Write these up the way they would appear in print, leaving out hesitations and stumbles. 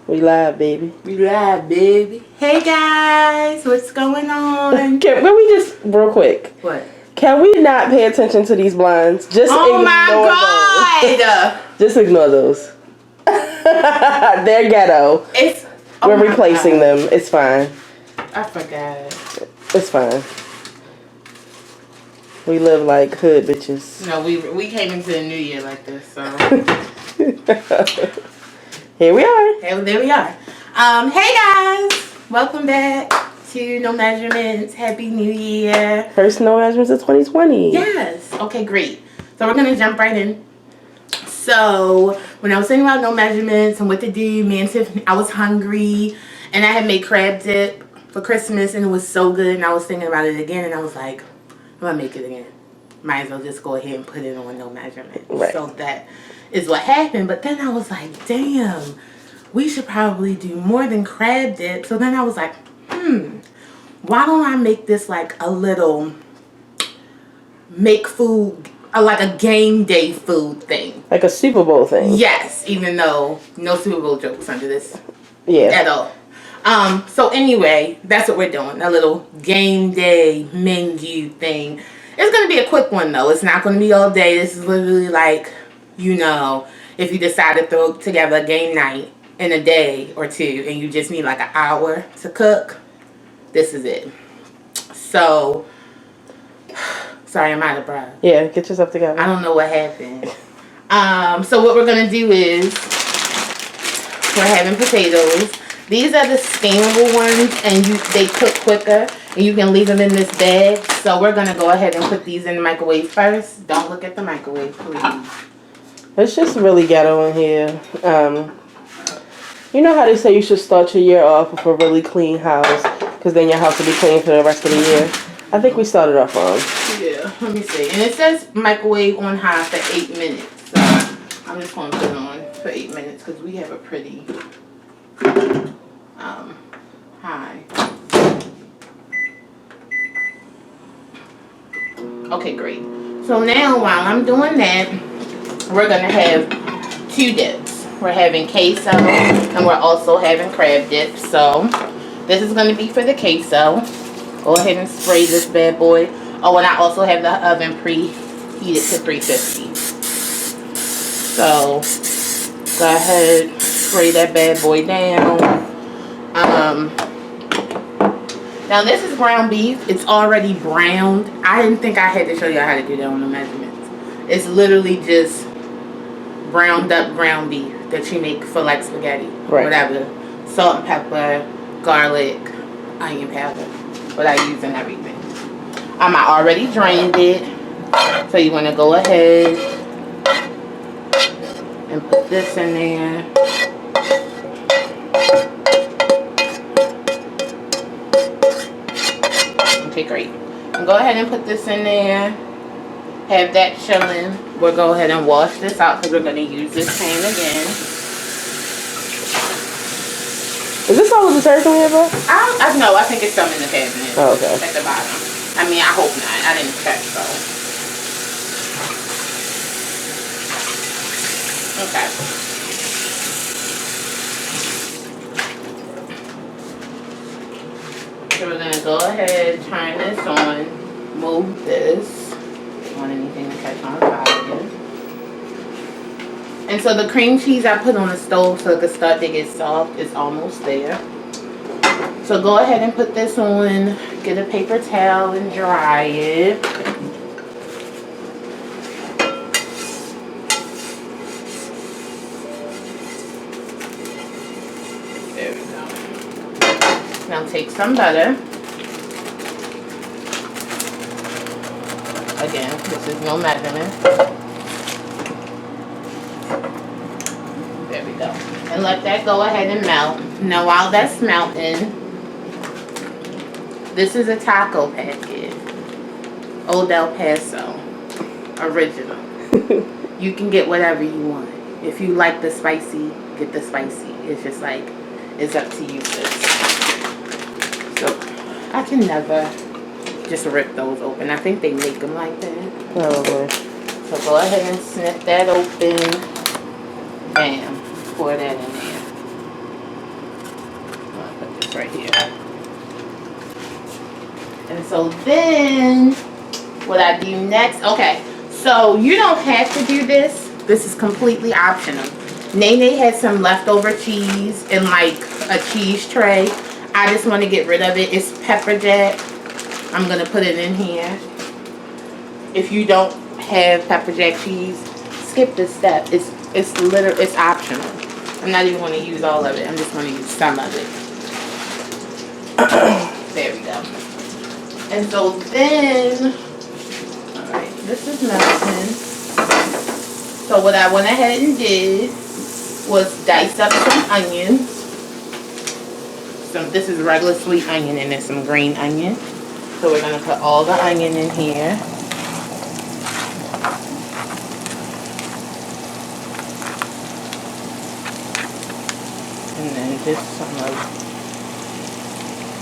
We live, baby. We live, baby. Hey guys, what's going on? Can we just real quick? What? Can we not pay attention to these blinds? Just oh ignore my god! Those. Just ignore those. They're ghetto. We're replacing them. It's fine. I forgot. It's fine. We live like hood bitches. No, we came into the new year like this, so here we are. There we are. Hey guys, welcome back to No Measurements. Happy New Year. First No Measurements of 2020. Yes. Okay, great. So we're gonna jump right in. So when I was thinking about No Measurements and what to do, me and Tiffany, I was hungry, and I had made crab dip for Christmas, and it was so good. And I was thinking about it again, and I was like, I'm gonna make it again. Might as well just go ahead and put it on No Measurements. Right. So that is what happened. But then I was like, damn, we should probably do more than crab dip. So then I was like, why don't I make this like a little make food, like a game day food thing. Like a Superbowl thing. Yes, even though no Super Bowl jokes under this. Yeah. At all. So anyway, that's what we're doing. A little game day menu thing. It's going to be a quick one though. It's not going to be all day. This is literally like, you know, if you decide to throw together a game night in a day or two and you just need like an hour to cook, this is it. So, sorry, I'm out of breath. Yeah, get yourself together. I don't know what happened. So what we're going to do is we're having potatoes. These are the steamable ones, and they cook quicker, and you can leave them in this bag. So we're going to go ahead and put these in the microwave first. Don't look at the microwave, please. It's just really ghetto in here. You know how they say you should start your year off with a really clean house, because then your house will be clean for the rest of the year. I think we started off wrong. Yeah, let me see. And it says microwave on high for 8 minutes. So I'm just going to put it on for 8 minutes, because we have a pretty high. Okay, great. So now while I'm doing that, we're going to have 2 dips. We're having queso, and we're also having crab dip. So this is going to be for the queso. Go ahead and spray this bad boy. Oh, and I also have the oven preheated to 350. So go ahead, spray that bad boy down. Now this is ground beef. It's already browned. I didn't think I had to show you how to do that on the measurements. It's literally just browned up ground beef that you make for like spaghetti, right. Whatever. Salt and pepper, garlic, onion powder. What I use and everything. I already drained it. So you want to go ahead and put this in there. Okay, great. And go ahead and put this in there. Have that chilling. We'll go ahead and wash this out because we're going to use this pan again. Is this all the detergent we have, bro? I know. I think it's some in the cabinet. Oh, okay. At the bottom. I mean, I hope not. I didn't check, so. Okay. So we're going to go ahead, turn this on, move this. Don't want anything to catch on fire. And so the cream cheese I put on the stove so it could start to get soft is almost there. So go ahead and put this on, get a paper towel and dry it. There we go. Now take some butter. Again, this is no measurement. There we go. And let that go ahead and melt. Now while that's melting, this is a taco packet. Old El Paso. Original. You can get whatever you want. If you like the spicy, get the spicy. It's just like, it's up to you, sis. So, I can never just rip those open. I think they make them like that. Probably. So go ahead and snip that open. Bam. Pour that in there. this right here. And so then, what I do next, okay, so you don't have to do this. This is completely optional. Nene had some leftover cheese in like a cheese tray. I just want to get rid of it. It's pepper jack. I'm going to put it in here. If you don't have pepper jack cheese, skip this step. It's optional. I'm not even going to use all of it. I'm just going to use some of it. There we go. And so then, all right, this is melting. So what I went ahead and did was dice up some onions. This is regular sweet onion and then some green onion. So we're going to put all the onion in here. And then just some of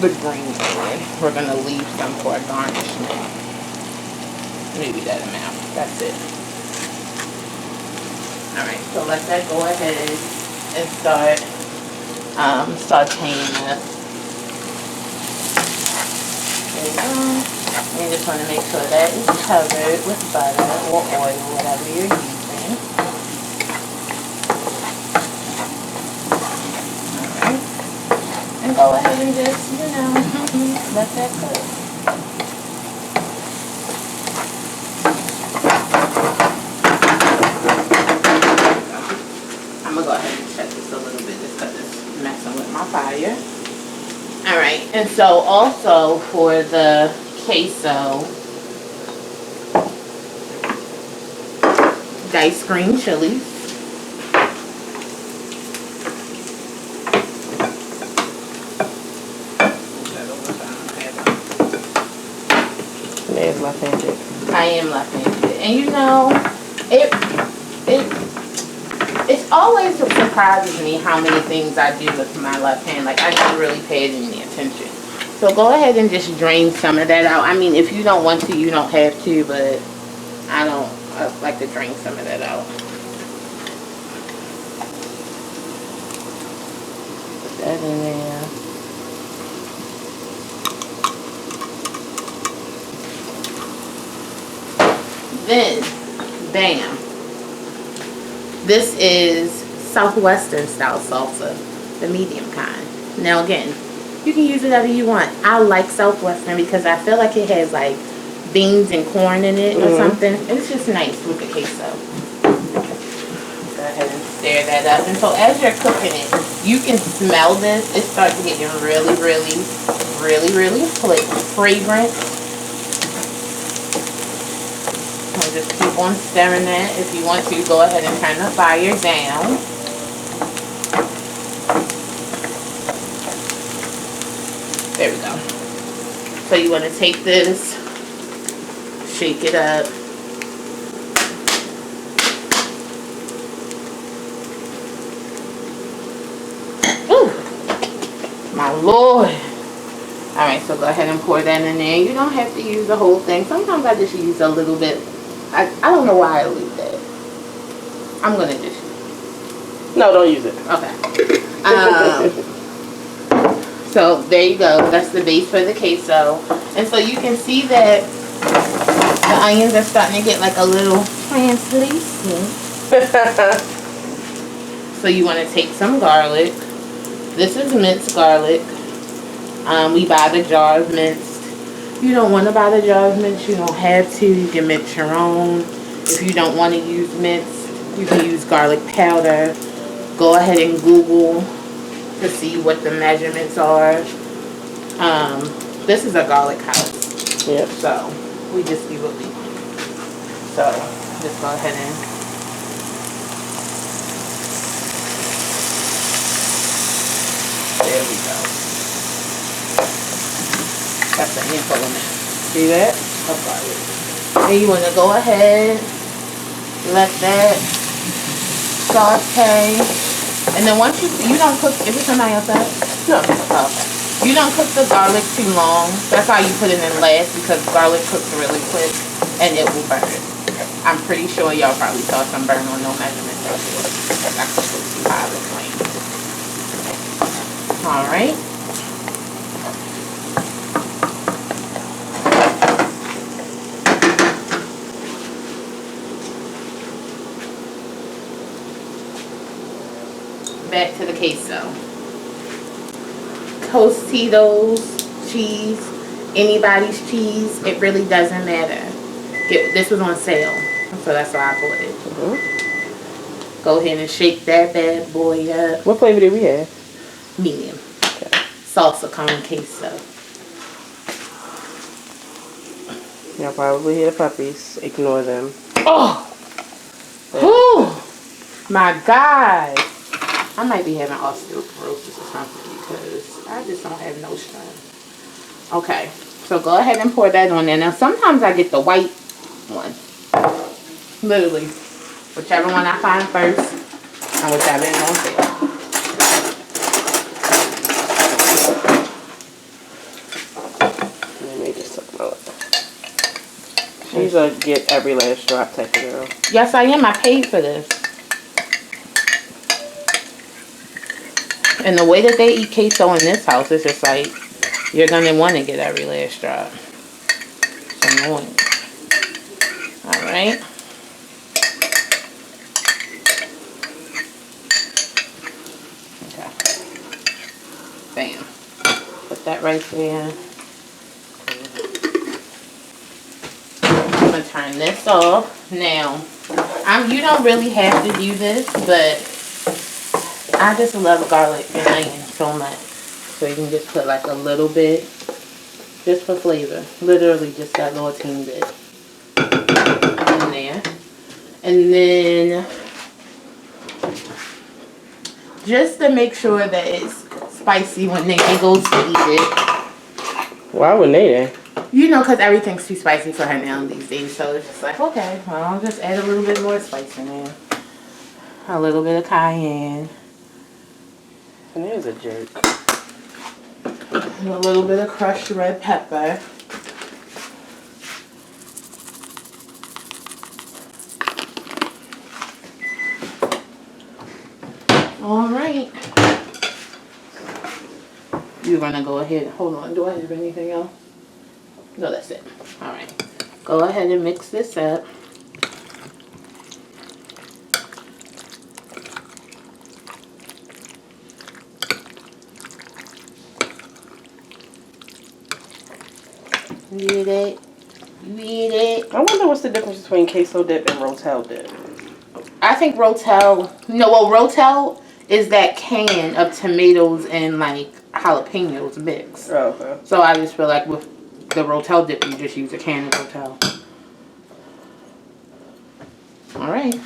the green onion. We're going to leave some for a garnishment. Maybe that amount. That's it. Alright, so let that go ahead and start sauteing this. There you go. You just want to make sure that is covered with butter or oil, whatever you're using. Alright. And go ahead and just, let that cook. I'm going to go ahead and check this a little bit just because it's messing with my fire. Alright, and so also for the queso, diced green chilies. There's left-handed. I am left-handed. And it always surprises me how many things I do with my left hand. Like, I never really paid any attention. So go ahead and just drain some of that out. I mean, if you don't want to, you don't have to, but I like to drain some of that out. Put that in there. Then, bam. This is Southwestern style salsa, the medium kind. Now again, you can use whatever you want. I like Southwestern because I feel like it has like beans and corn in it or something. It's just nice with the queso. Go ahead and stir that up. And so as you're cooking it, you can smell this. It starts getting really, really, really, really fragrant. Just keep on stirring that. If you want to, go ahead and turn the fire down. There we go. So you want to take this, shake it up. Ooh, my Lord. Alright, so go ahead and pour that in there. You don't have to use the whole thing. Sometimes I just use a little bit. I don't know why I leave that. I'm going to just... No, don't use it. Okay. So, there you go. That's the base for the queso. And so you can see that the onions are starting to get like a little translucent. So you want to take some garlic. This is minced garlic. We buy the jar of minced. You don't want to buy the jar of minced, you don't have to. You can mix your own. If you don't want to use minced, you can use garlic powder. Go ahead and Google to see what the measurements are. This is a garlic house. Yep. So we just do what we want. So just go ahead and there we go. That's an handful of that. See that? Of garlic. Then you want to go ahead, let that saute, and then once you don't cook. Is it somebody outside? No. Oh, okay. You don't cook the garlic too long. That's why you put it in last, because garlic cooks really quick and it will burn. I'm pretty sure y'all probably saw some burn on no measurement right there. I cooked it too high of a flame. All right. back to the queso. Tostitos cheese, anybody's cheese, it really doesn't matter. This was on sale, so that's why I bought it. Go ahead and shake that bad boy up. What flavor did we have? Medium. Okay. Salsa con queso. Y'all probably hear the puppies. Ignore them. Oh! Whew! My God! I might be having osteoporosis or something because I just don't have no strength. Okay, so go ahead and pour that on there. Now, sometimes I get the white one. Literally. Whichever one I find first and whichever is on sale. Let me just talk about it. She's a get every last drop type of girl. Yes, I am. I paid for this. And the way that they eat queso in this house is just like, you're going to want to get every last drop. It's annoying. Alright. Okay. Bam. Put that right there. I'm going to turn this off. Now, you don't really have to do this, but I just love garlic and onion so much. So you can just put like a little bit, just for flavor. Literally just that little teeny bit in there. And then, just to make sure that it's spicy when Nikki goes to eat it. Why would they? You know, because everything's too spicy for her now these days. So it's just like, okay, well, I'll just add a little bit more spice in there. A little bit of cayenne. And there's a jerk. And a little bit of crushed red pepper. Alright. You're going to go ahead. Hold on. Do I have anything else? No, that's it. Alright. Go ahead and mix this up. You eat it. You eat it. I wonder what's the difference between queso dip and rotel dip. I think rotel. No, well, rotel is that can of tomatoes and like jalapenos mixed. Oh, okay. So I just feel like with the rotel dip, you just use a can of rotel. All right.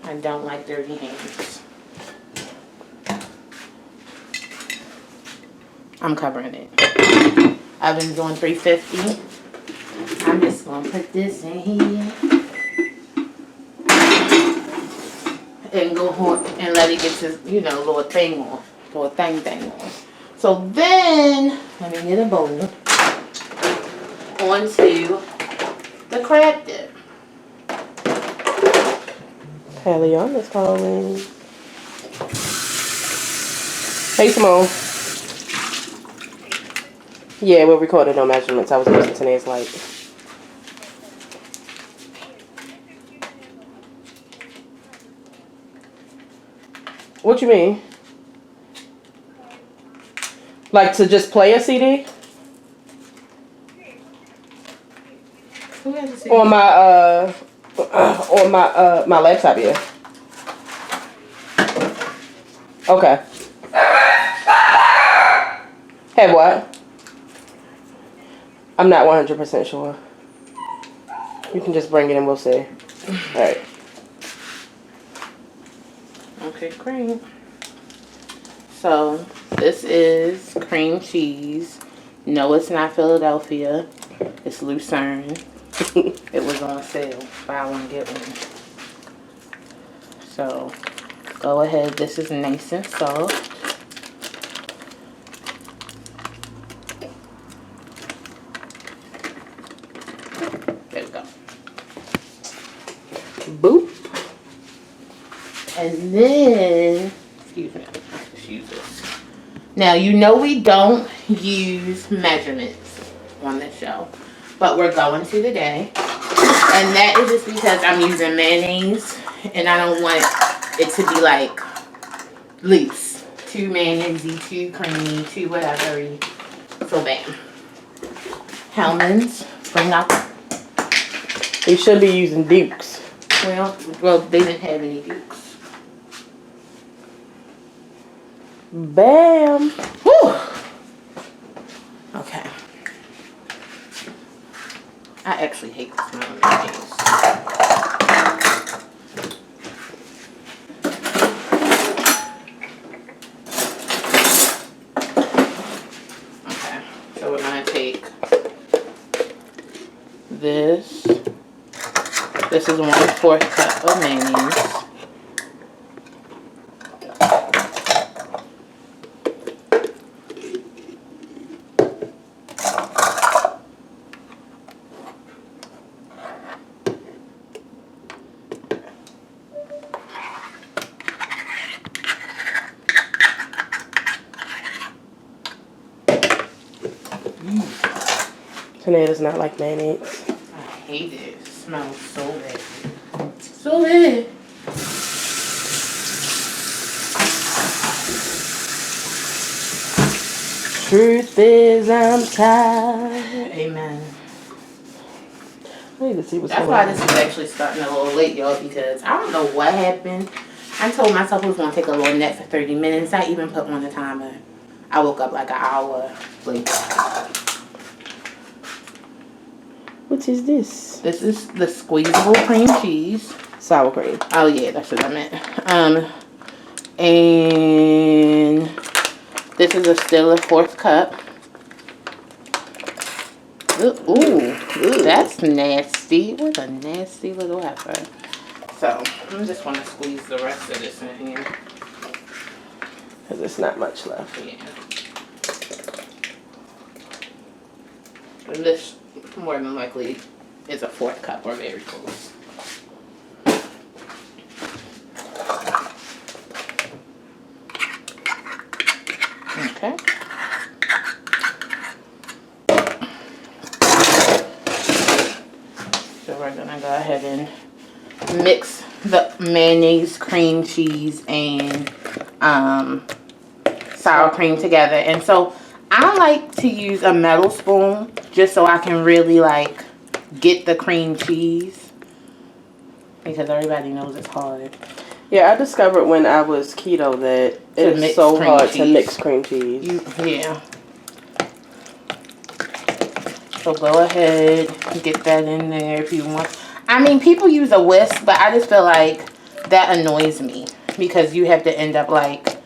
I don't like dirty hands. I'm covering it. I've been doing 350. I'm just gonna put this in here and go home and let it get to, you know, little thing off, little thing off. So then, let me get a bowl onto the crab dip. Leon is calling. Hey, Simone. Yeah, we're recording no measurements. I was using today's light. What you mean? Like to just play a CD? On my my laptop, yeah. Okay. Have what? I'm not 100% sure. You can just bring it and we'll see. Alright. Okay, great. So, this is cream cheese. No, it's not Philadelphia. It's Lucerne. It was on sale. Buy one, get one. So, go ahead. This is nice and soft. There we go. Boop. And then, excuse me, let's use this. Now, you know we don't use measurements on this show, but we're going to today. And that is just because I'm using mayonnaise and I don't want it to be like loose. Too mayonnaise-y, too creamy, too whatever. So bam. Hellman's, bring out. You should be using Dukes. Well, they didn't have any Dukes. Bam. Whew. Okay. I actually hate the smell of mayonnaise. Okay, so we're gonna take this. This is 1/4 cup of mayonnaise. Tanae does not like mayonnaise. I hate it. It smells so bad. So bad. Truth is, I'm tired. Amen. I need to see what's That's going why on. this is actually starting a little late, y'all, because I don't know what happened. I told myself I was going to take a little nap for 30 minutes. I even put on the timer. I woke up like an hour late. What is this? This is the squeezable cream cheese. Sour cream. Oh, yeah, that's what I meant. And this is still a 4th cup. Ooh, that's nasty. What a nasty little heifer. So, I'm just going to squeeze the rest of this in here. Because there's not much left. Yeah. And this, more than likely, is a 4th cup or very close. Okay. So we're gonna go ahead and mix the mayonnaise, cream cheese, and sour cream together. And so I like to use a metal spoon just so I can really like get the cream cheese, because everybody knows it's hard. Yeah, I discovered when I was keto that it's so hard to mix cream cheese. Yeah. So go ahead and get that in there if you want. I mean, people use a whisk, but I just feel like that annoys me because you have to end up like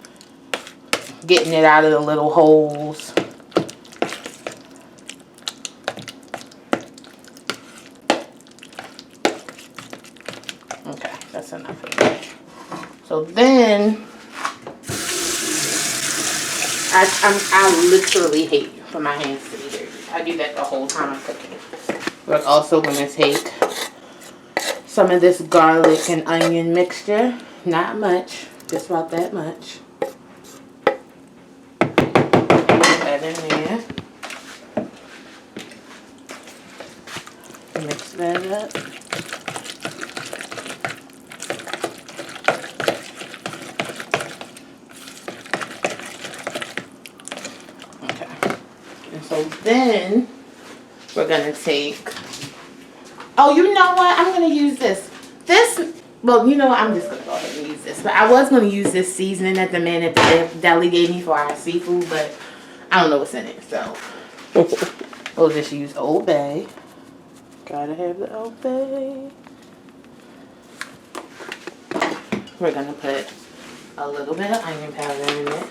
getting it out of the little holes. Okay, that's enough of that. So then, I literally hate for my hands to be dirty. I do that the whole time I'm cooking. We're also going to take some of this garlic and onion mixture. Not much, just about that much. Put that in there. Mix that up. So then we're going to take, oh, you know what? I'm going to use this. Well, you know what? I'm just going to go ahead and use this. But I was going to use this seasoning that the man at the deli gave me for our seafood, but I don't know what's in it. So we'll just use Old Bay. Gotta have the Old Bay. We're going to put a little bit of onion powder in it.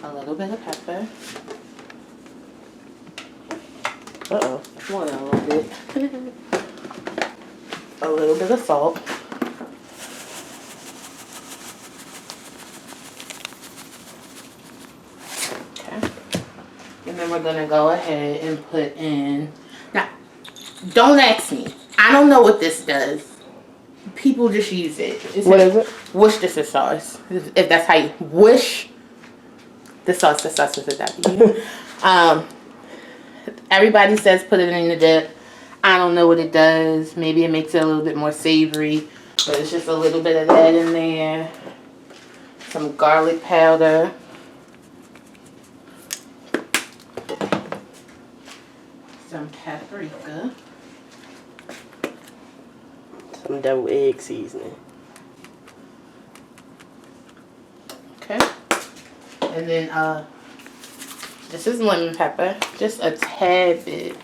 A little bit of pepper. Uh-oh. More than a little bit. A little bit of salt. Okay. And then we're going to go ahead and put in... Now, don't ask me. I don't know what this does. People just use it. What is it? Worcestershire sauce. If that's how you... The sauce is a W. Everybody says put it in the dip. I don't know what it does. Maybe it makes it a little bit more savory, but it's just a little bit of that in there. Some garlic powder. Some paprika. Some double egg seasoning. Okay. And then this is lemon pepper. Just a tad bit.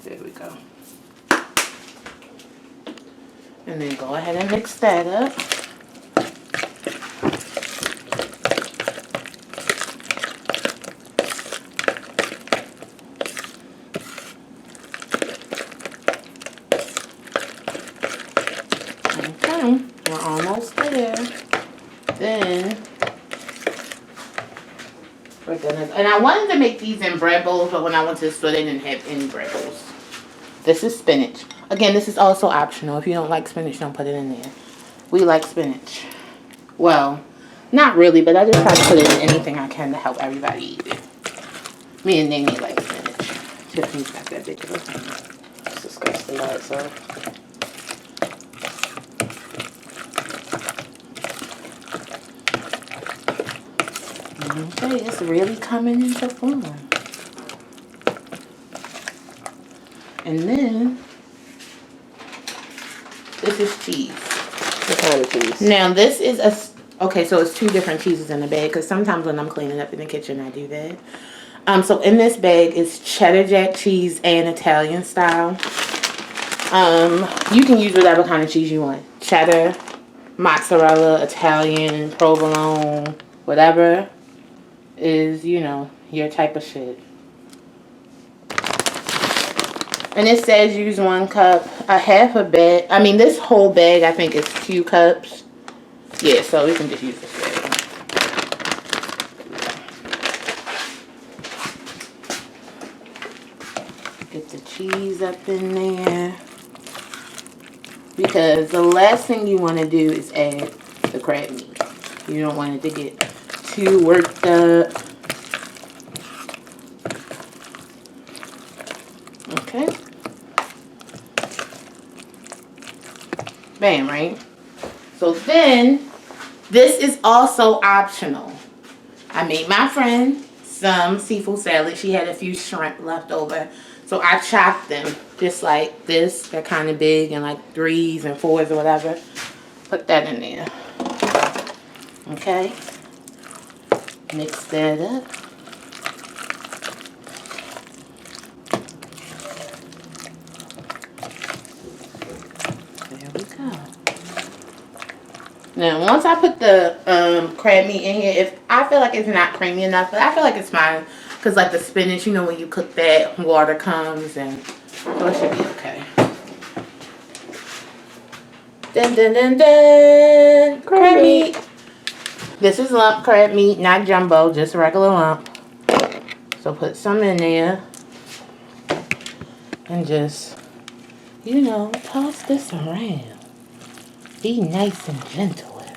There we go. And then go ahead and mix that up. Okay, we're almost there. Then we're gonna, and I wanted to make these in bread bowls, but when I went to the store, they didn't have any bread bowls. This is spinach. Again, this is also optional. If you don't like spinach, don't put it in there. We like spinach. Well, not really, but I just try to put it in anything I can to help everybody eat it. Me and Nene like spinach. Tiffany's not that big of a fan. It's disgusting by itself. Okay, it's really coming into form. And then, this is cheese. What kind of cheese? Now, this is okay, so it's 2 different cheeses in the bag, because sometimes when I'm cleaning up in the kitchen, I do that. So in this bag is cheddar jack cheese and Italian style. You can use whatever kind of cheese you want. Cheddar, mozzarella, Italian, provolone, whatever is, you know, your type of shit. And it says use 1 cup, a half a bag. I mean, this whole bag I think is 2 cups. Yeah, so we can just use this bag. Get the cheese up in there. Because the last thing you want to do is add the crab meat. You don't want it to get too worked up. Okay. Bam, right? So then, this is also optional. I made my friend some seafood salad. She had a few shrimp left over. So I chopped them just like this. They're kind of big and like 3s and 4s or whatever. Put that in there. Okay. Mix that up. There we go. Now, once I put the crab meat in here, if I feel like it's not creamy enough, but I feel like it's fine. Because like the spinach, you know, when you cook that, water comes and so it should be okay. Dun dun dun dun! Crab meat! This is lump crab meat, not jumbo, just regular lump. So put some in there. And just, you know, toss this around. Be nice and gentle with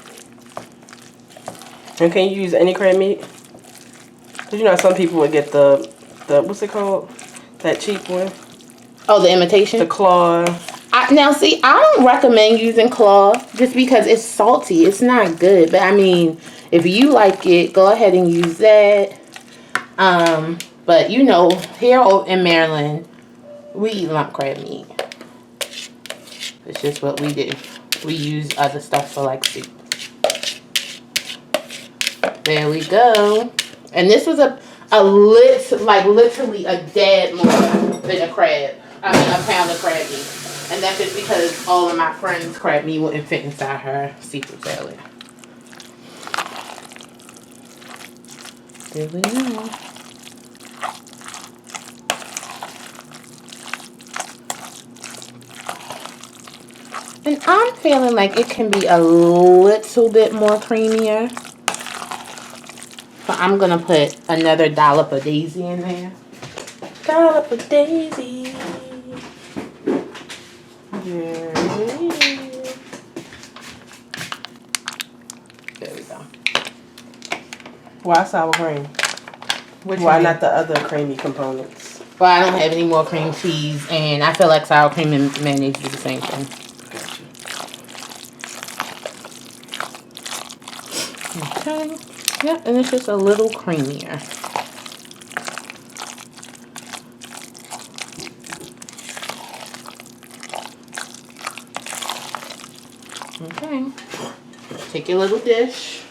it. And can you use any crab meat? Because you know some people would get the what's it called? That cheap one. Oh, the imitation? The claw. Now, see, I don't recommend using claw just because it's salty. It's not good. But, I mean, if you like it, go ahead and use that. But, you know, here in Maryland, we eat lump crab meat. It's just what we do. We use other stuff for, like, soup. There we go. And this was literally a dad more than a crab. I mean, a pound of crab meat. And that's just because all of my friends' crab meat wouldn't fit inside her seafood salad. There we go. And I'm feeling like it can be a little bit more creamier. So I'm going to put another dollop of daisy in there. Dollop of daisy. There we go. Why sour cream? Why not the other creamy components? Well, I don't have any more cream cheese, and I feel like sour cream and mayonnaise do the same thing. Okay. Yep, and it's just a little creamier. Okay. Take your little dish.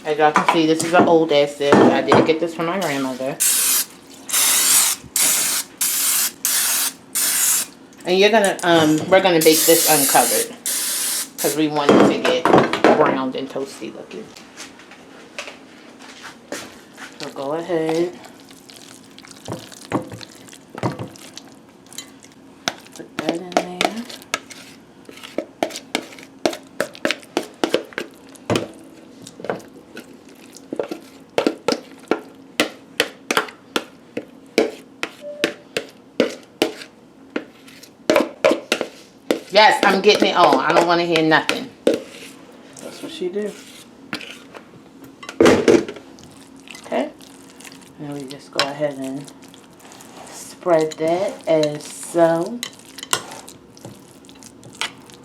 As y'all can see, this is an old ass dish. I did get this from my grandmother. And you're gonna we're gonna bake this uncovered because we want it to get browned and toasty looking. So go ahead. Put that in there. Yes, I'm getting it on. I don't want to hear nothing. That's what she do. Okay. And we just go ahead and spread that as so.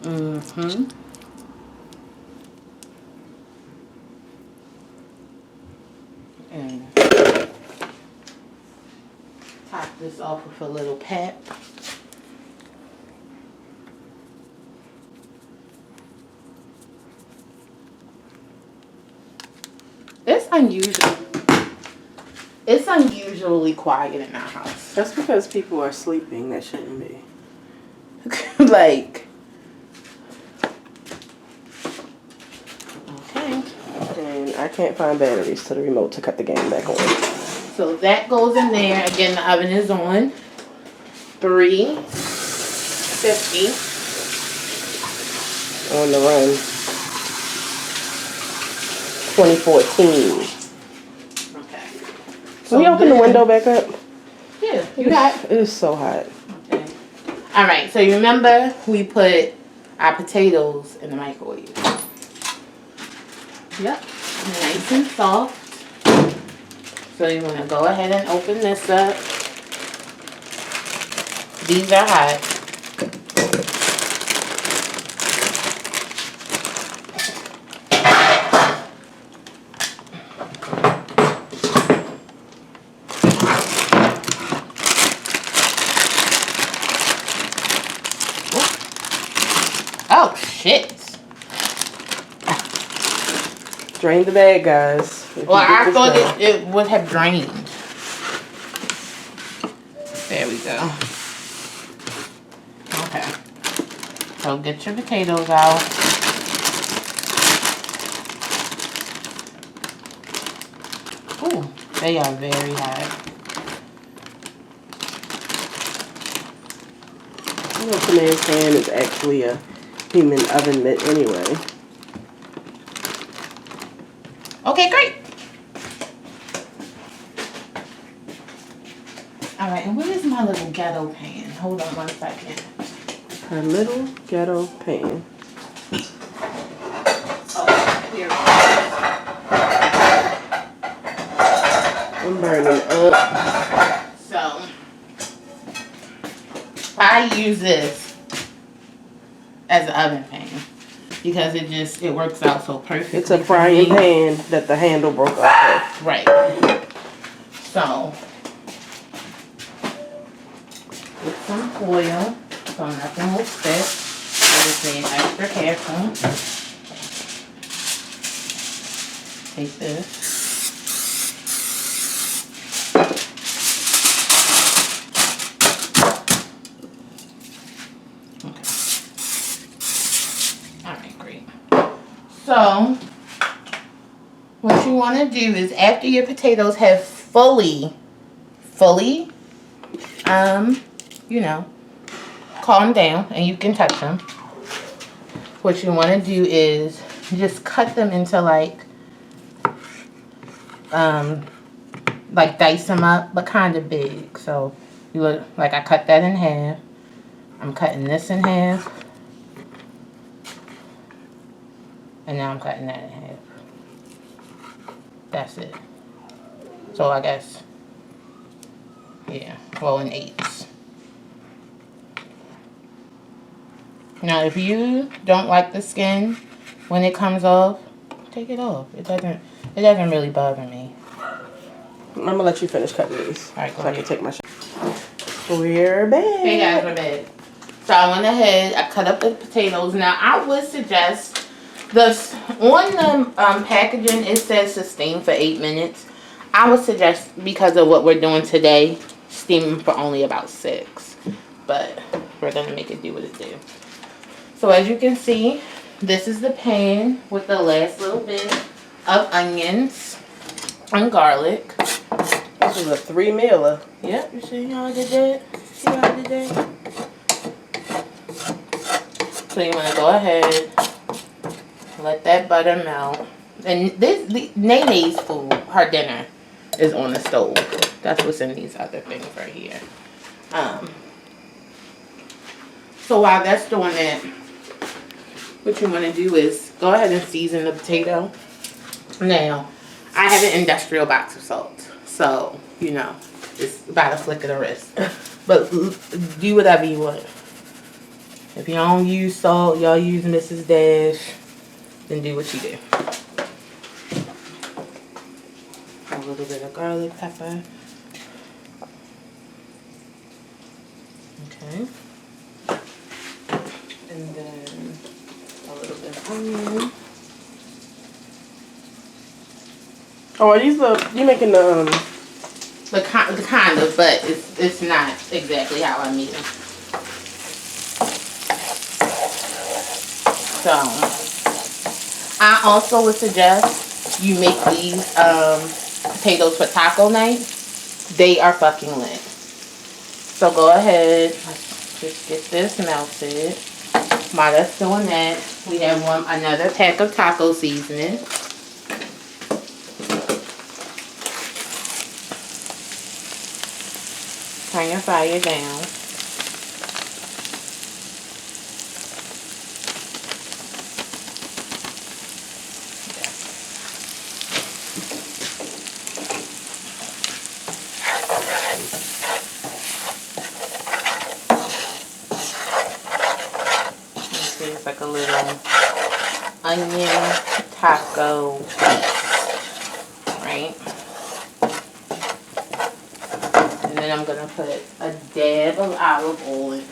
Mm-hmm. And top this off with a little pep. It's unusually quiet in our house. That's because people are sleeping. That shouldn't be. Like. Okay. And I can't find batteries to the remote to cut the game back on. So that goes in there. Again, the oven is on 350 On the run. 2014. Okay. Can we open the window back up? Yeah, you got It is so hot. Okay. All right. So you remember we put our potatoes in the microwave. Yep. Nice and soft. So you want to go ahead and open this up. These are hot. Oh, shit. Drain the bag, guys. Well, I thought it would have drained. There we go. Okay. So get your potatoes out. Ooh, they are very hot. You know, Command Pan is actually a human oven mitt anyway. Okay, great. All right, and where is my little ghetto pan? Hold on 1 second. Her little ghetto pan. Oh, here it I'm burning up. is. So, I use this as an oven pan because it works out so perfectly. It's a frying pan that the handle broke off of. Right. So, with some oil, so nothing will stick. I just being extra careful. Take this. Okay. Alright, great. So, what you want to do is after your potatoes have fully, you know, calmed down and you can touch them, what you want to do is just cut them into like dice them up, but kind of big. So you look like I cut that in half. I'm cutting this in half. And now I'm cutting that in half. That's it. So I guess Yeah, well, in 8s. Now, if you don't like the skin when it comes off, take it off. It doesn't really bother me. I'm gonna let you finish cutting these. All right, go so ahead. I can take my shot. We're back. Hey guys, we're back. So I went ahead, I cut up the potatoes. Now, I would suggest this on the packaging, it says to steam for 8 minutes. I would suggest, because of what we're doing today, steam for only about 6. But we're gonna make it do what it do. So as you can see, this is the pan with the last little bit of onions and garlic. This is a 3-mealer. Yep, you see how I did that? See how I did that? So you want to go ahead, let that butter melt. And Nene's food, her dinner, is on the stove. That's what's in these other things right here. So while that's doing that, what you want to do is go ahead and season the potato. Now, I have an industrial box of salt. So, you know, it's about a flick of the wrist. But do whatever you want. If you don't use salt, y'all use Mrs. Dash, then do what you do. A little bit of garlic pepper. Okay. And then a little bit of onion. Oh, are these you making the The kind of, but it's not exactly how I made them. So, I also would suggest you make these potatoes for taco night. They are fucking lit. So go ahead, let's just get this melted. While that's doing that, we have another pack of taco seasoning. Turn your fire down. It's like a little onion taco piece, right? And then I'm gonna put a dab of olive oil in it,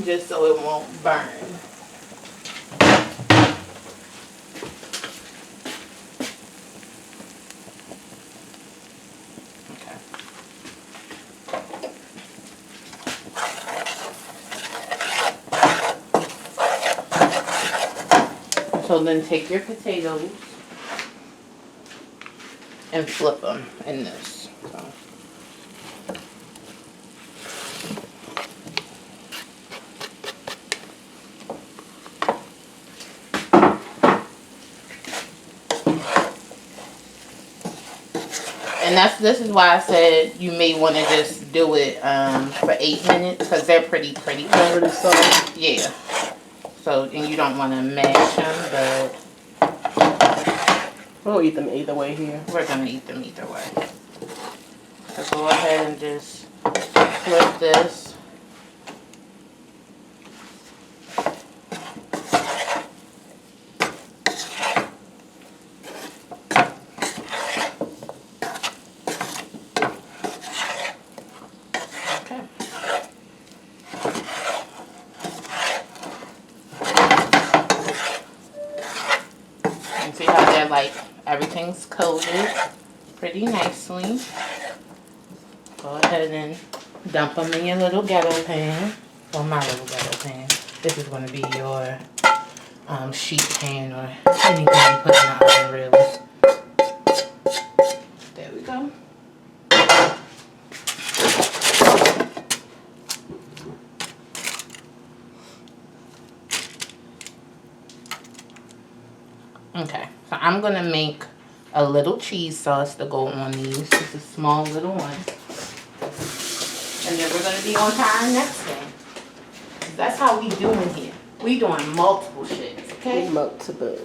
just so it won't burn. So then take your potatoes and flip them in this. So. And this is why I said you may want to just do it for 8 minutes, because they're pretty already soft. Yeah. So, and you don't want to mash them, but we'll eat them either way here. We're going to eat them either way. So go ahead and just flip this. Okay. And see how they're like, everything's coated pretty nicely. Go ahead and dump them in your little ghetto pan. Or my little ghetto pan. This is going to be your sheet pan or anything you put in the oven, really. There we go. Okay, so I'm going to make a little cheese sauce to go on these. Just a small little one. And then we're going to be on to our next thing. That's how we doing here. We doing multiple shits, okay? Multiple.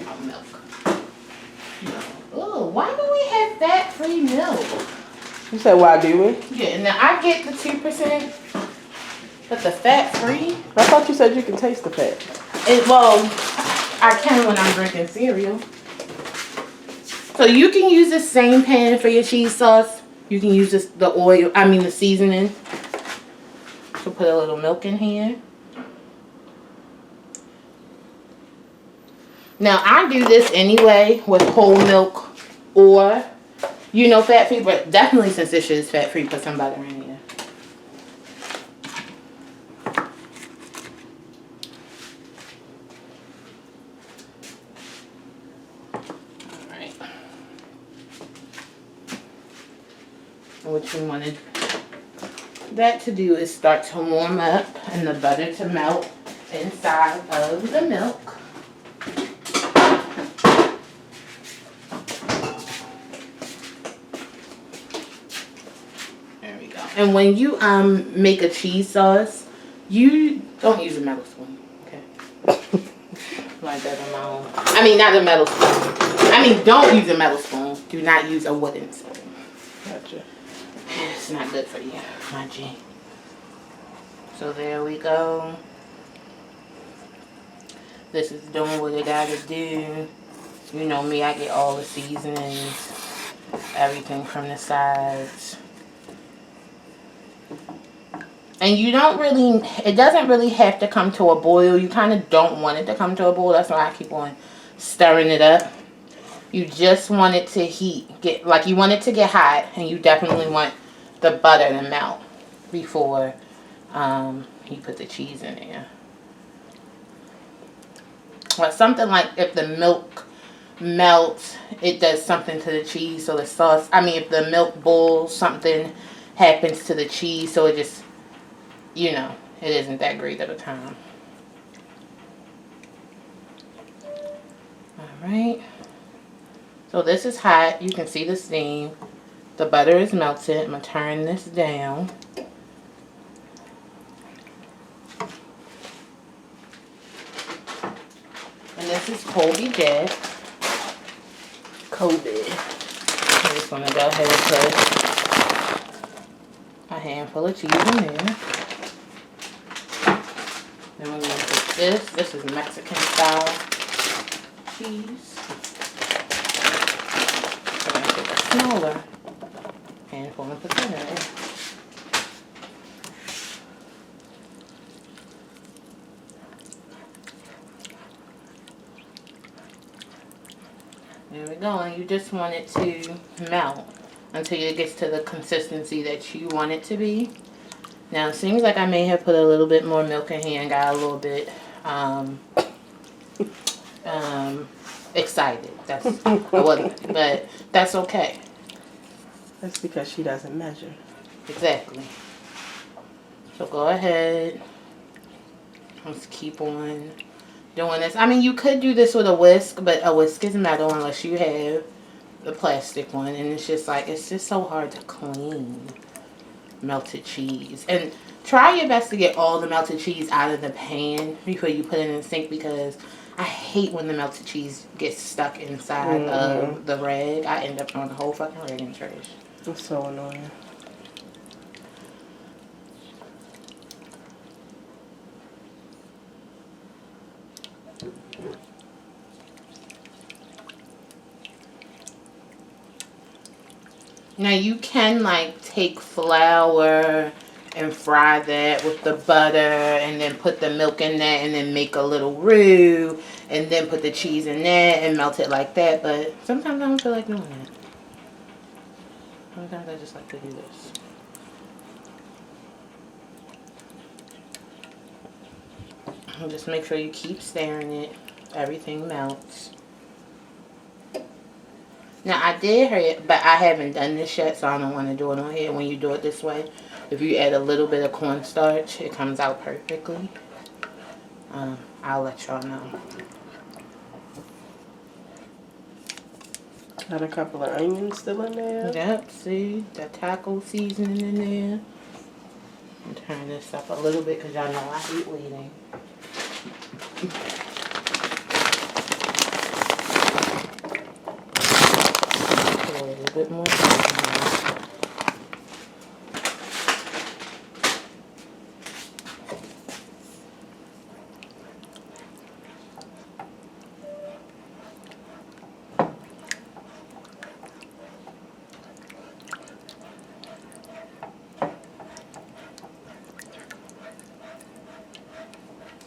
Oh, milk. Oh, why do we have fat-free milk? You said why do we? Yeah, now I get the 2%, but the fat-free. I thought you said you can taste the fat. Well, I can when I'm drinking cereal. So you can use the same pan for your cheese sauce. You can use the oil, the seasoning. So put a little milk in here. Now I do this anyway with whole milk or, fat-free, but definitely since this shit is fat-free, put some butter in here. Alright. What you wanted that to do is start to warm up and the butter to melt inside of the milk. And when you make a cheese sauce, you don't use a metal spoon, okay? Like that on my own. Not a metal spoon. Don't use a metal spoon. Do not use a wooden spoon. Gotcha. It's not good for you, my G. So there we go. This is doing what it gotta do. You know me, I get all the seasonings, everything from the sides. And you don't really, it doesn't really have to come to a boil. You kind of don't want it to come to a boil. That's why I keep on stirring it up. You just want it to you want it to get hot. And you definitely want the butter to melt before you put the cheese in there. But something like if the milk melts, it does something to the cheese. So the sauce, if the milk boils, something happens to the cheese. So it just, it isn't that great of a time. Alright. So this is hot. You can see the steam. The butter is melted. I'm going to turn this down. And this is Colby Jack. Colby. I'm just going to go ahead and put a handful of cheese in there. Then we're going to put this. This is Mexican style cheese. I'm going to take a smaller handful and put that in there. There we go. And you just want it to melt until it gets to the consistency that you want it to be. Now it seems like I may have put a little bit more milk in here and got a little bit excited. I wasn't, but that's okay. That's because she doesn't measure. Exactly. So go ahead. Let's keep on doing this. You could do this with a whisk, but a whisk is metal unless you have the plastic one, and it's just so hard to clean melted cheese. And try your best to get all the melted cheese out of the pan before you put it in the sink, because I hate when the melted cheese gets stuck inside of the rag. I end up throwing the whole fucking rag in the trash. It's so annoying. Now you can take flour and fry that with the butter and then put the milk in that and then make a little roux and then put the cheese in there and melt it like that. But sometimes I don't feel like doing that. Sometimes I just like to do this. And just make sure you keep stirring it. Everything melts. Now, I did hear it, but I haven't done this yet, so I don't want to do it on here. When you do it this way, if you add a little bit of cornstarch, it comes out perfectly. I'll let y'all know. Got a couple of onions still in there. Yep, see? The taco seasoning in there. And turn this up a little bit because y'all know I hate waiting. A little bit more.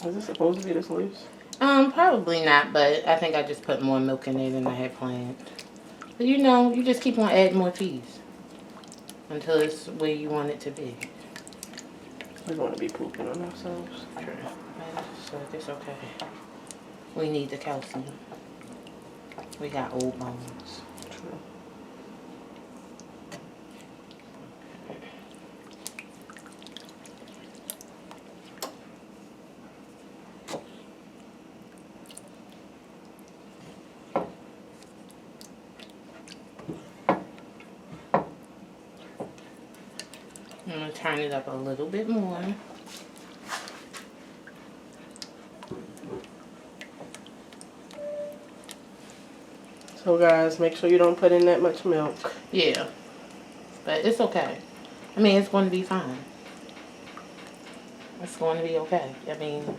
Is it supposed to be this loose? Probably not, but I think I just put more milk in there than I had planned. But you know, you just keep on adding more cheese until it's where you want it to be. We want to be pooping on ourselves. True. So it's okay. We need the calcium. We got old bones. True. I'm going to turn it up a little bit more. So guys, make sure you don't put in that much milk. Yeah. But it's okay. I mean, it's going to be fine. It's going to be okay. I mean,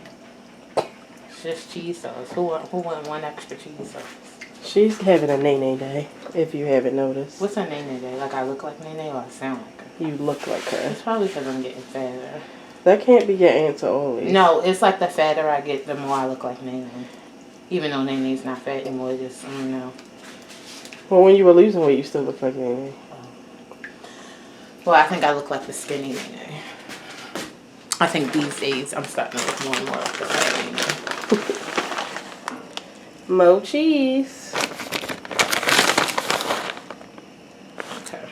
it's just cheese sauce. Who want one extra cheese sauce? She's having a Nene day, if you haven't noticed. What's a Nene day? Like I look like Nene or I sound like her? You look like her. It's probably because I'm getting fatter. That can't be your answer always. No, it's like the fatter I get, the more I look like Nene. Even though Nene's not fat anymore, it just, I don't know. Well, when you were losing weight, you still look like Nene. Well, I think I look like the skinny Nene. I think these days I'm starting to look more and more like the fat Nene. More cheese. Okay.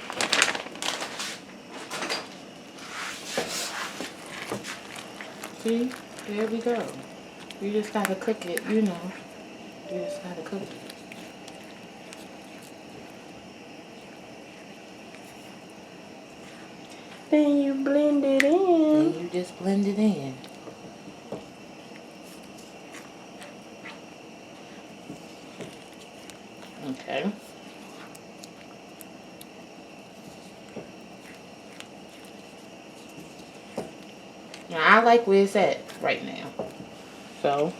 See? There we go. You just gotta cook it, you know. You just gotta cook it. Then you blend it in. And you just blend it in. Okay. Now I like where it's at right now. So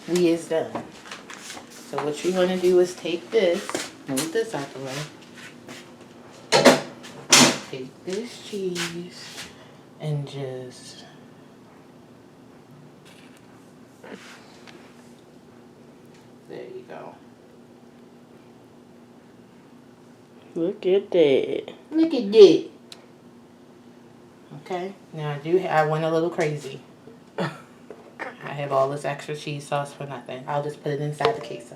we is done. So what you want to do is take this, move this out the way. Take this cheese and just there you go. Look at that. Look at that. Okay, now I went a little crazy. I have all this extra cheese sauce for nothing. I'll just put it inside the queso.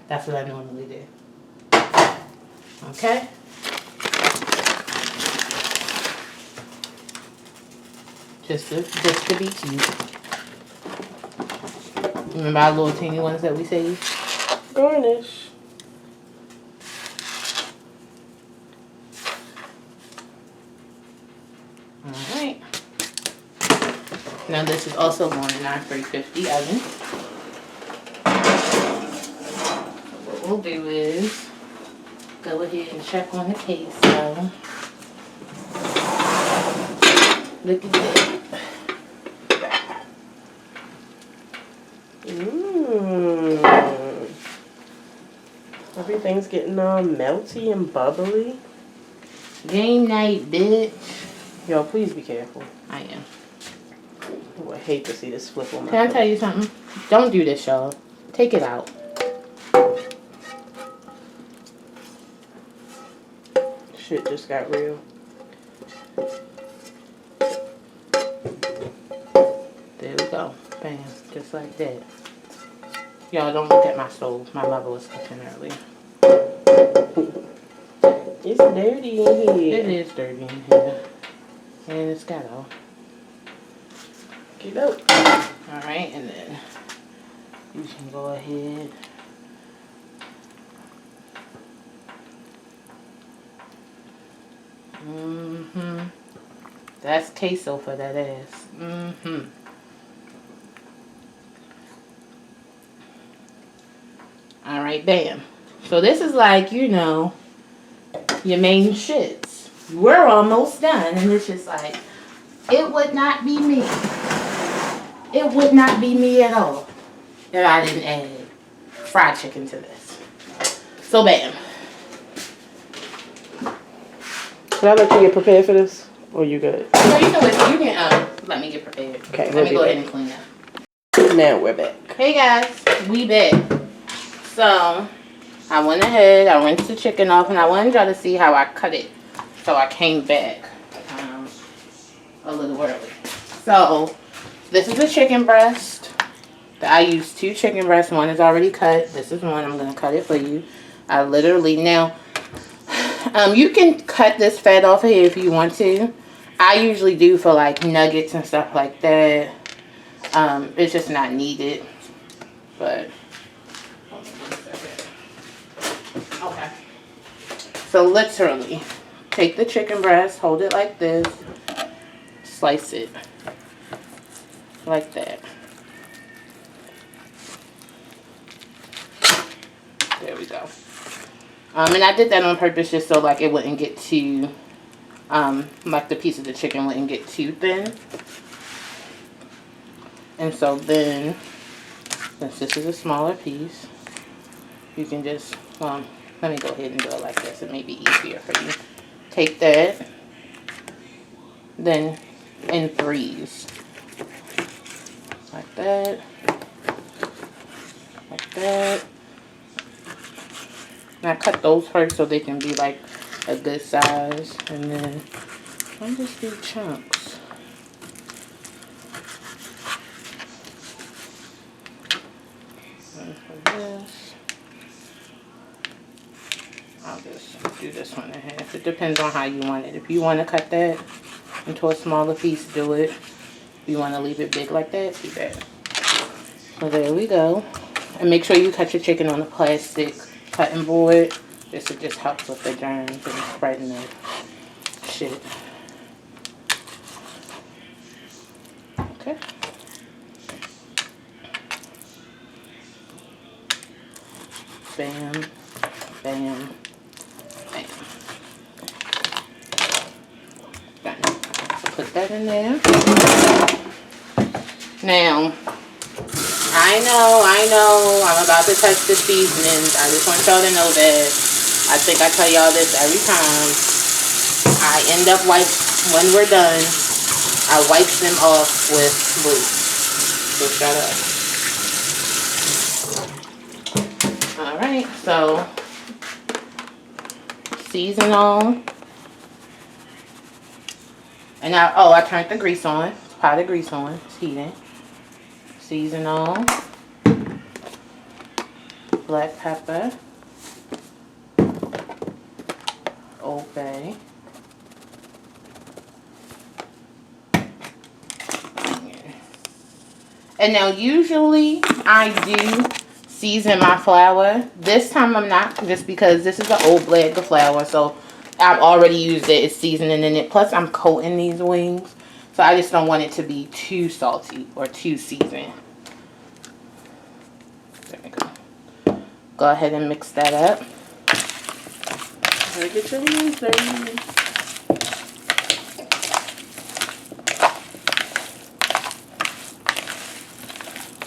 That's what I normally do. Okay. Just to be cute. Remember our little teeny ones that we saved? Garnish. Alright. Now this is also going in our 350 oven. What we'll do is go ahead and check on the queso. Look at that. Everything's getting all melty and bubbly. Game night, bitch. Yo, please be careful. I am. I would hate to see this flip on my Can I tell you something? Don't do this, y'all. Take it out. Shit just got real. There we go. Bam. Just like that. Y'all, don't look at my stove. My mother was cooking earlier. It's dirty in here. It is dirty in here. And it's ghetto. Get up. Alright, and then you can go ahead. That's queso for that ass. Alright, bam. So this is like, you know, your main shits. We're almost done, and it's just like, it would not be me. It would not be me at all if I didn't add fried chicken to this. So bam. Should I let you get prepared for this? Or you good? So you can let me get prepared. Okay, Let we'll me be go back. ahead and clean up. And now we're back. Hey guys, we back. So, I went ahead, I rinsed the chicken off, and I wanted y'all to see how I cut it. So I came back a little early. So, this is a chicken breast. I used 2 chicken breasts. One is already cut. This is one. I'm going to cut it for you. I literally, now, you can cut this fat off of here if you want to. I usually do for like nuggets and stuff like that. It's just not needed. But, okay. So literally, take the chicken breast, hold it like this, slice it like that. There we go. And I did that on purpose just so like it wouldn't get too, like the piece of the chicken wouldn't get too thin. And so then, since this is a smaller piece, you can just, let me go ahead and do it like this. It may be easier for you. Take that, then in 3s. Like that. Like that. And I cut those first so they can be like a good size. And then I'll just do chunks. And for this, I'll just do this one in half. It depends on how you want it. If you want to cut that into a smaller piece, do it. If you want to leave it big like that, do that. So there we go. And make sure you cut your chicken on a plastic cutting board. It just helps with the germs and spreading the shit. Okay. Bam, bam, bam. Bam. Put that in there. Now, I know, I'm about to touch the seasonings. I just want y'all to know that I think I tell y'all this every time. I end up when we're done, I wipe them off with blue. So shut up. Alright, so season on. And I turned the grease on. Pot of grease on. It's heating. Season on. Black pepper. Old Bay. And now usually I do season my flour. This time I'm not, just because this is an old bag of flour, so I've already used it. It's seasoning in it. Plus I'm coating these wings, so I just don't want it to be too salty or too seasoned. There we go. Go ahead and mix that up. Get your hands dirty.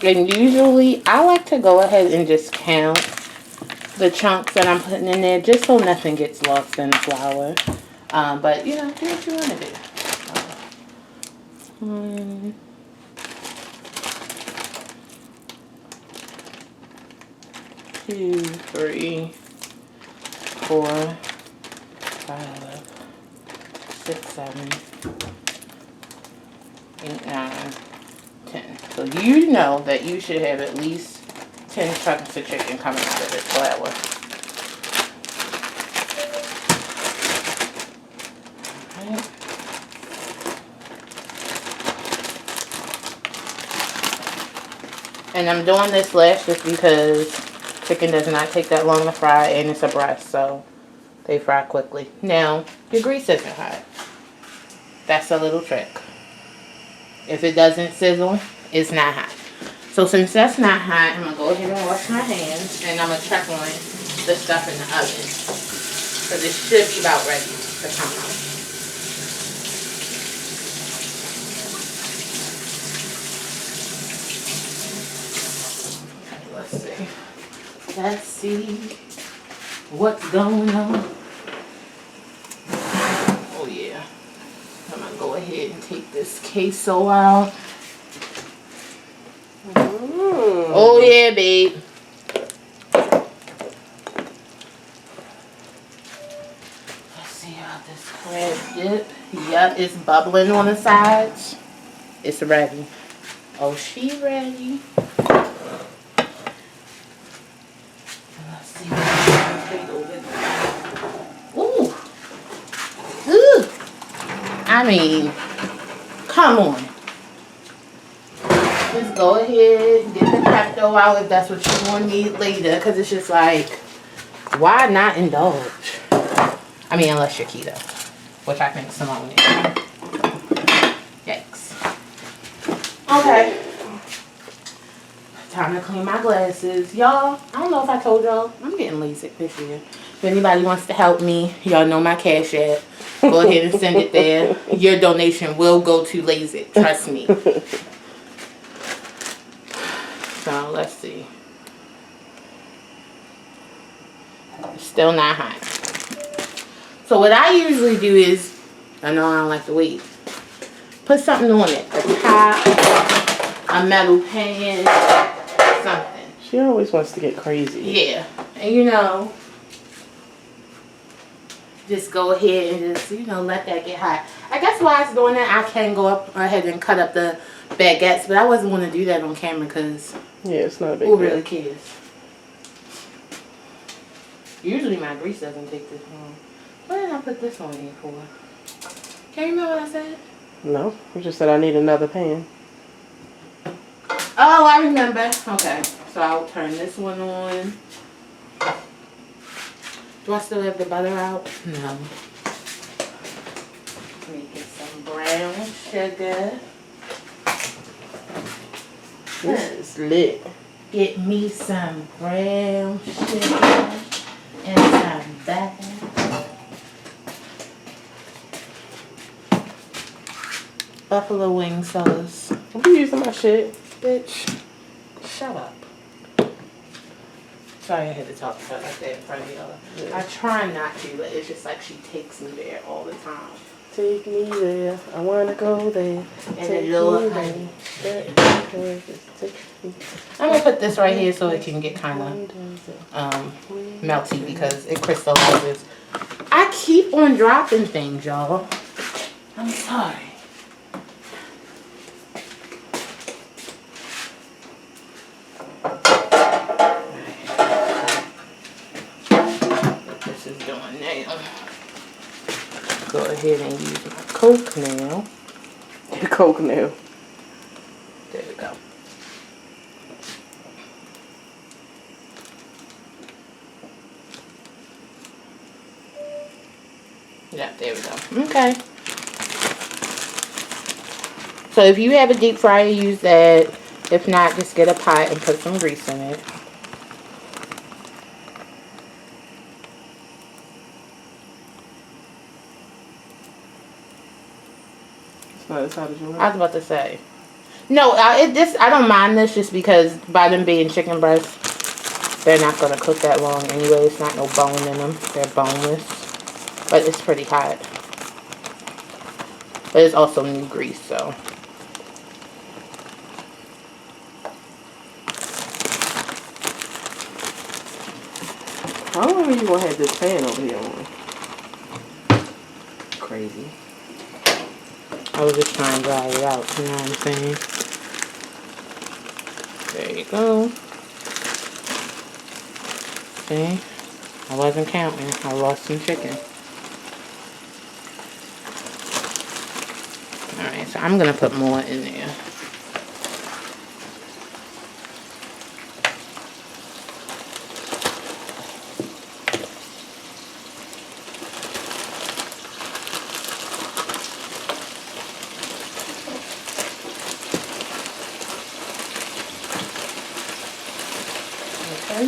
And usually I like to go ahead and just count the chunks that I'm putting in there just so nothing gets lost in the flour. But you know, do what you want to do. 1, 2, 3, 4, 5, 6, 7, 8, 9, 10. So you know that you should have at least 10 chunks of chicken coming out of this flour. Right. And I'm doing this last just because chicken does not take that long to fry, and it's a breast, so they fry quickly. Now, your grease isn't hot. That's a little trick. If it doesn't sizzle, it's not hot. So since that's not hot, I'm going to go ahead and wash my hands, and I'm going to check on the stuff in the oven. Because it should be about ready to come out. Okay, let's see what's going on. Oh yeah. I'm going to go ahead and take this queso out. Oh yeah, babe. Let's see how this crab dip. Yep, it's bubbling on the sides. It's ready. Oh, she ready. Let's see what plate over there. Ooh. Ooh. I mean, come on. Just go ahead, get the Pepto out if that's what you want to need later. Because it's just like, why not indulge? I mean, unless you're keto. Which I think Simone is. Yikes. Okay. Time to clean my glasses. Y'all, I don't know if I told y'all, I'm getting LASIK this year. If anybody wants to help me, y'all know my Cash App. Go ahead and send it there. Your donation will go to LASIK. Trust me. So, let's see. It's still not hot. So, what I usually do is, I know I don't like to wait, put something on it. A top, a metal pan, something. She always wants to get crazy. Yeah. And you know, just go ahead and just, you know, let that get hot. I guess while I was doing that, I can go up ahead and cut up the baguettes, but I wasn't going to do that on camera because yeah, it's not a big who deal. really cares? Usually my grease doesn't take this long. What did I put this on here for? Can you remember what I said? No, you just said I need another pan. Oh, I remember. Okay, so I'll turn this one on. Do I still have the butter out? No. Let me get some brown sugar. This is lit. Get me some brown sugar and some butter. Buffalo wing sauce. I'm using my shit. Bitch, shut up. Sorry I had to talk to her like that in front of y'all. Yeah. I try not to, but it's just like she takes me there all the time. Take me there. I want to go there. And the Lord, honey. I'm going to put this right here so it can get kind of melty because it crystallizes. I keep on dropping things, y'all. I'm sorry. This is doing now. Go ahead and use my Coke now. Your Coke now. There we go. Yeah, there we go. Okay. So if you have a deep fryer, use that. If not, just get a pot and put some grease in it. It's not as hot as you want. I was about to say. No, I don't mind this just because by them being chicken breasts, they're not going to cook that long anyway. It's not no bone in them. They're boneless. But it's pretty hot. But it's also new grease, so. How long are you going to have this pan over here on? Crazy. I was just trying to dry it out, you know what I'm saying? There you go. See? I wasn't counting. I lost some chicken. Alright, so I'm going to put more in there. Okay.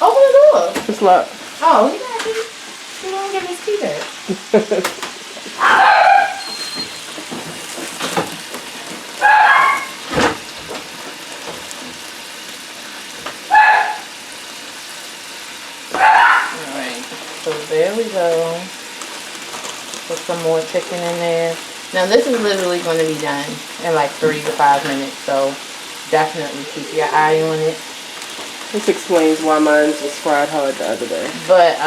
Open the door. It's locked. Oh, he got it. He don't get his key back. Alright, so there we go. Put some more chicken in there. Now this is literally going to be done in like 3 to 5 minutes, so definitely keep your eye on it. This explains why mine just fried hard the other day. But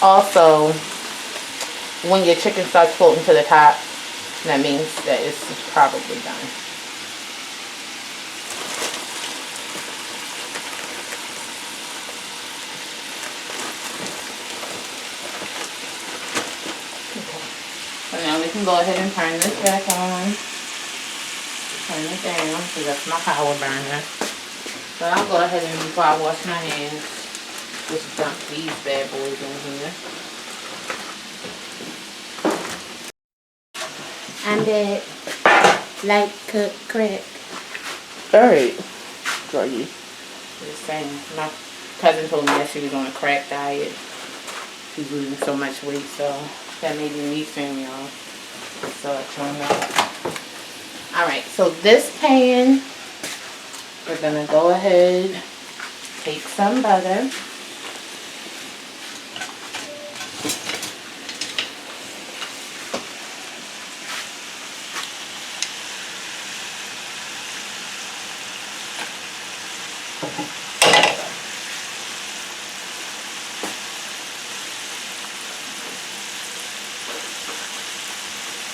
also, when your chicken starts floating to the top, that means that it's probably done. So now we can go ahead and turn this back on. Turn it down, because that's my power burner. So I'll go ahead and, before I wash my hands, just dump these bad boys in here. I'm dead. Light cooked crab. Alright. Druggy. Just saying, my cousin told me that she was on a crack diet. She's losing so much weight, so that made me thin, y'all. So I turned out. Alright, so this pan, we're gonna go ahead, take some butter.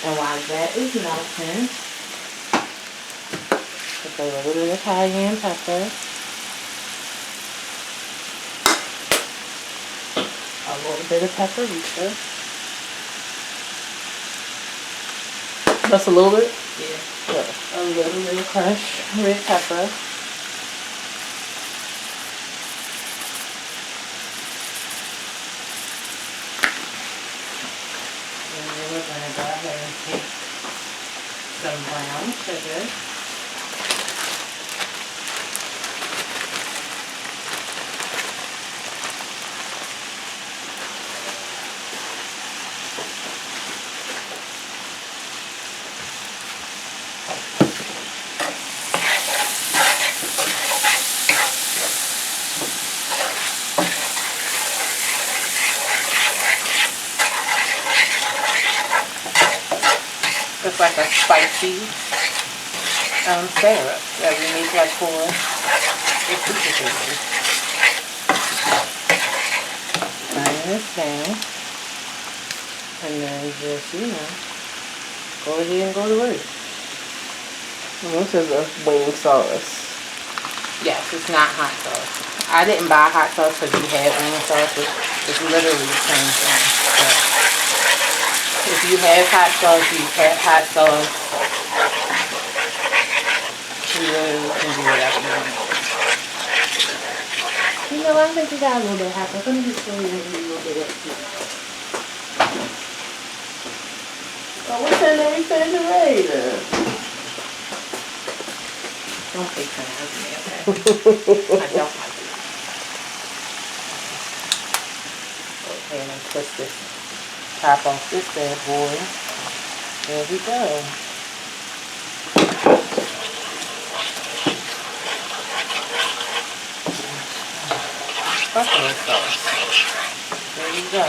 And while that is melting, put a little bit of cayenne pepper, a little bit of paprika. Just a little bit? Yeah. A little bit of crushed red pepper. And then we're going to go ahead and take some brown sugar. It's like a spicy syrup that we make like for the chicken. Turn this down. And then just, go ahead and go to work. This is a wing sauce. Yes, it's not hot sauce. I didn't buy hot sauce because we had wing sauce. It's literally the same thing. So if you have hot sauce, you have hot sauce. You literally can do whatever you want. You know, I think we got a little bit of hot sauce. Let me just show you a little bit of it. Oh, what's in the refrigerator? Don't patronize me, okay? I don't like it. Go ahead and twist this top off this bad boy. There we go. Buffalo sauce. There you go.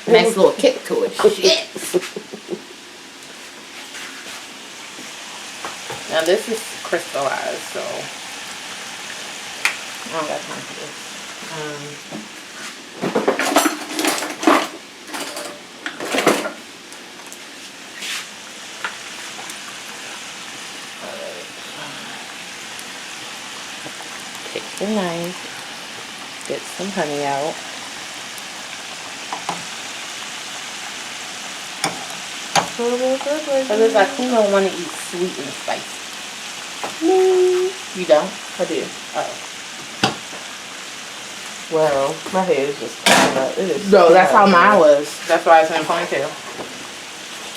Nice little kick to it. Shit. Now this is crystallized, so I don't got time for this. Take your knife, get some honey out. Because it's like, who don't want to eat sweet and spicy? Me. You don't? I do. Oh. Well, my hair is just coming up. It is. No, that's how mine was. That's why it's in a ponytail.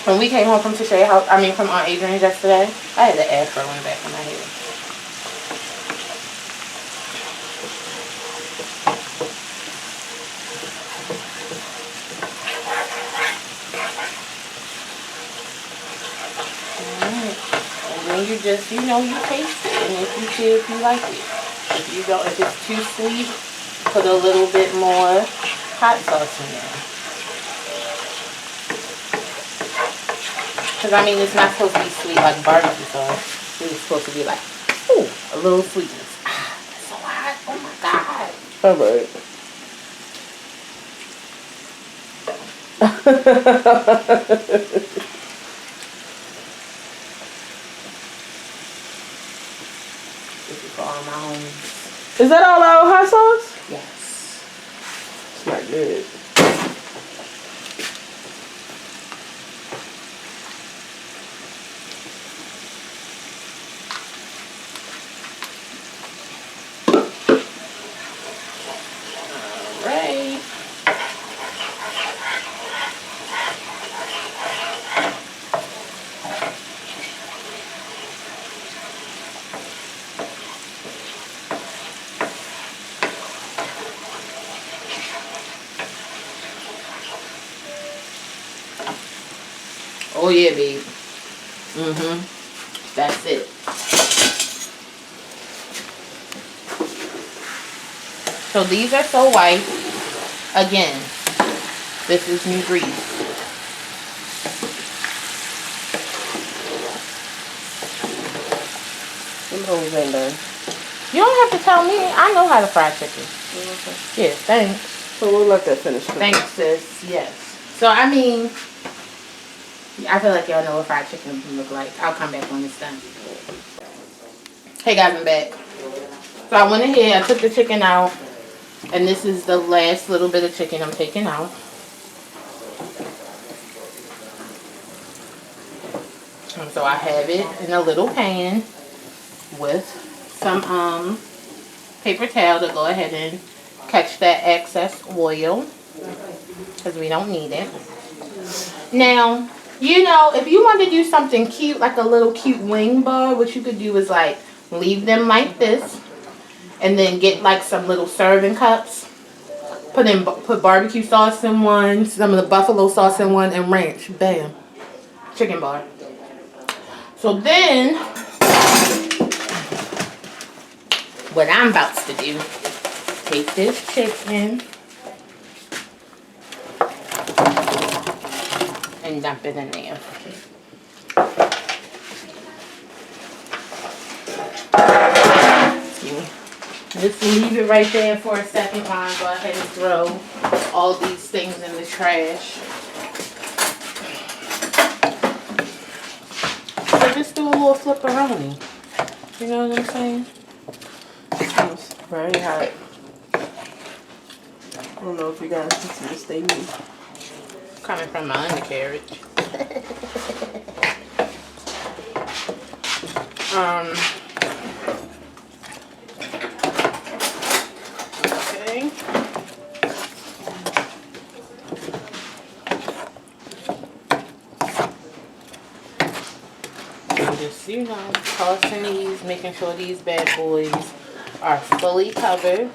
When we came home from Tisha's house, from Aunt Adrian's yesterday, I had the afro in the back of my hair. then you just, you know, you taste it, and if you see if you like it. If you don't, if it's too sweet, put a little bit more hot sauce in there. Because, I mean, it's not supposed to be sweet like barbecue sauce. It's supposed to be like, ooh, a little sweetness. Ah, that's so hot. Oh, my God. All right. This is for all my homies. Is that all our hot sauce? Yes. It's not good. Right. Oh yeah, babe. That's it. So these are so white. Again, this is new grease. Them hoes ain't done. You don't have to tell me. I know how to fry chicken. Yeah, thanks. So we'll let that finish. Thanks, sis. Yes. So, I mean, I feel like y'all know what fried chicken look like. I'll come back when it's done. Hey guys, I'm back. So I went ahead, I took the chicken out. And this is the last little bit of chicken I'm taking out. And so I have it in a little pan with some paper towel to go ahead and catch that excess oil, because we don't need it. Now, you know, if you want to do something cute, like a little cute wing bar, what you could do is like leave them like this, and then get like some little serving cups. Put barbecue sauce in one, some of the buffalo sauce in one, and ranch. Bam. Chicken bar. So then, what I'm about to do, take this chicken and dump it in there. Excuse me. Just leave it right there for a second while I go ahead and throw all these things in the trash. So just do a little flip-a-roni. You know what I'm saying? It's very hot. I don't know if you guys can see the steamy. Coming from my undercarriage. Okay. And just, you know, tossing these, making sure these bad boys are fully covered.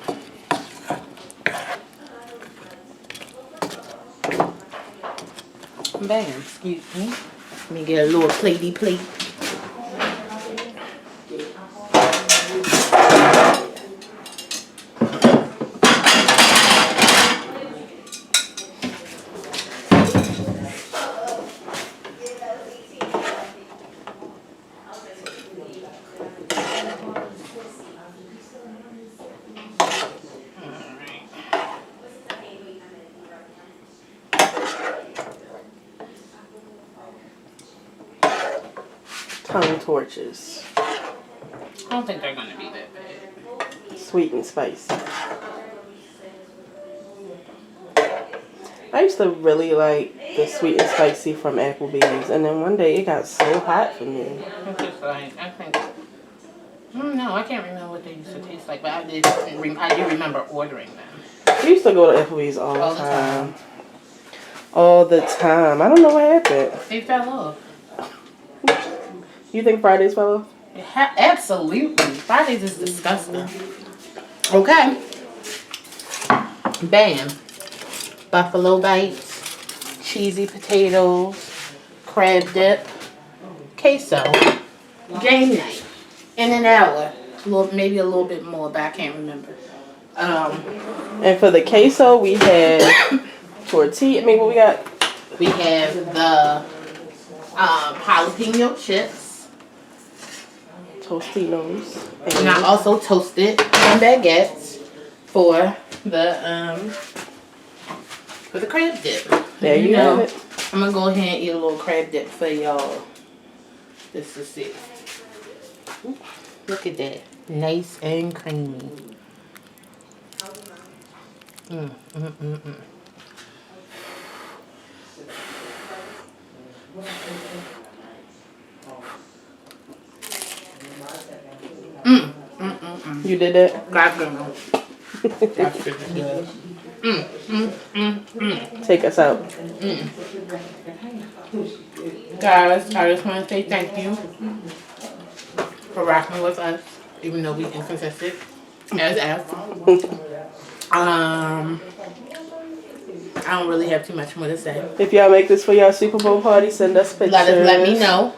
Bam, excuse me. Let me get a little platey plate. Tongue torches. I don't think they're gonna be that bad. Sweet and spicy. I used to really like the sweet and spicy from Applebee's, and then one day it got so hot for me. It's just like, I think, I don't know, I can't remember what they used to taste like, but I do remember ordering them. We used to go to Applebee's all the time. All the time. I don't know what happened. They fell off. You think Fridays fell off? Absolutely. Fridays is disgusting. Okay. Bam. Buffalo bites, cheesy potatoes, crab dip, queso, game night in an hour. Maybe a little bit more, but I can't remember. And for the queso, we had tortilla. I mean, what we got? We have the jalapeno chips. Tostinos. And I also toasted some baguettes for the crab dip. There you have it. I'm gonna go ahead and eat a little crab dip for y'all. Just to see. Ooh, look at that. Nice and creamy. You did that? That's good. Take us out. Guys, I just want to say thank you for rocking with us, even though we inconsistent as F. I don't really have too much more to say. If y'all make this for y'all Super Bowl party, send us pictures. Let me know.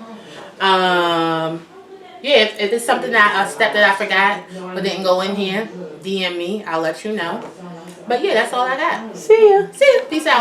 Yeah, if it's something a step that I forgot but didn't go in here, DM me. I'll let you know. But yeah, that's all I got. See ya. See ya. Peace out.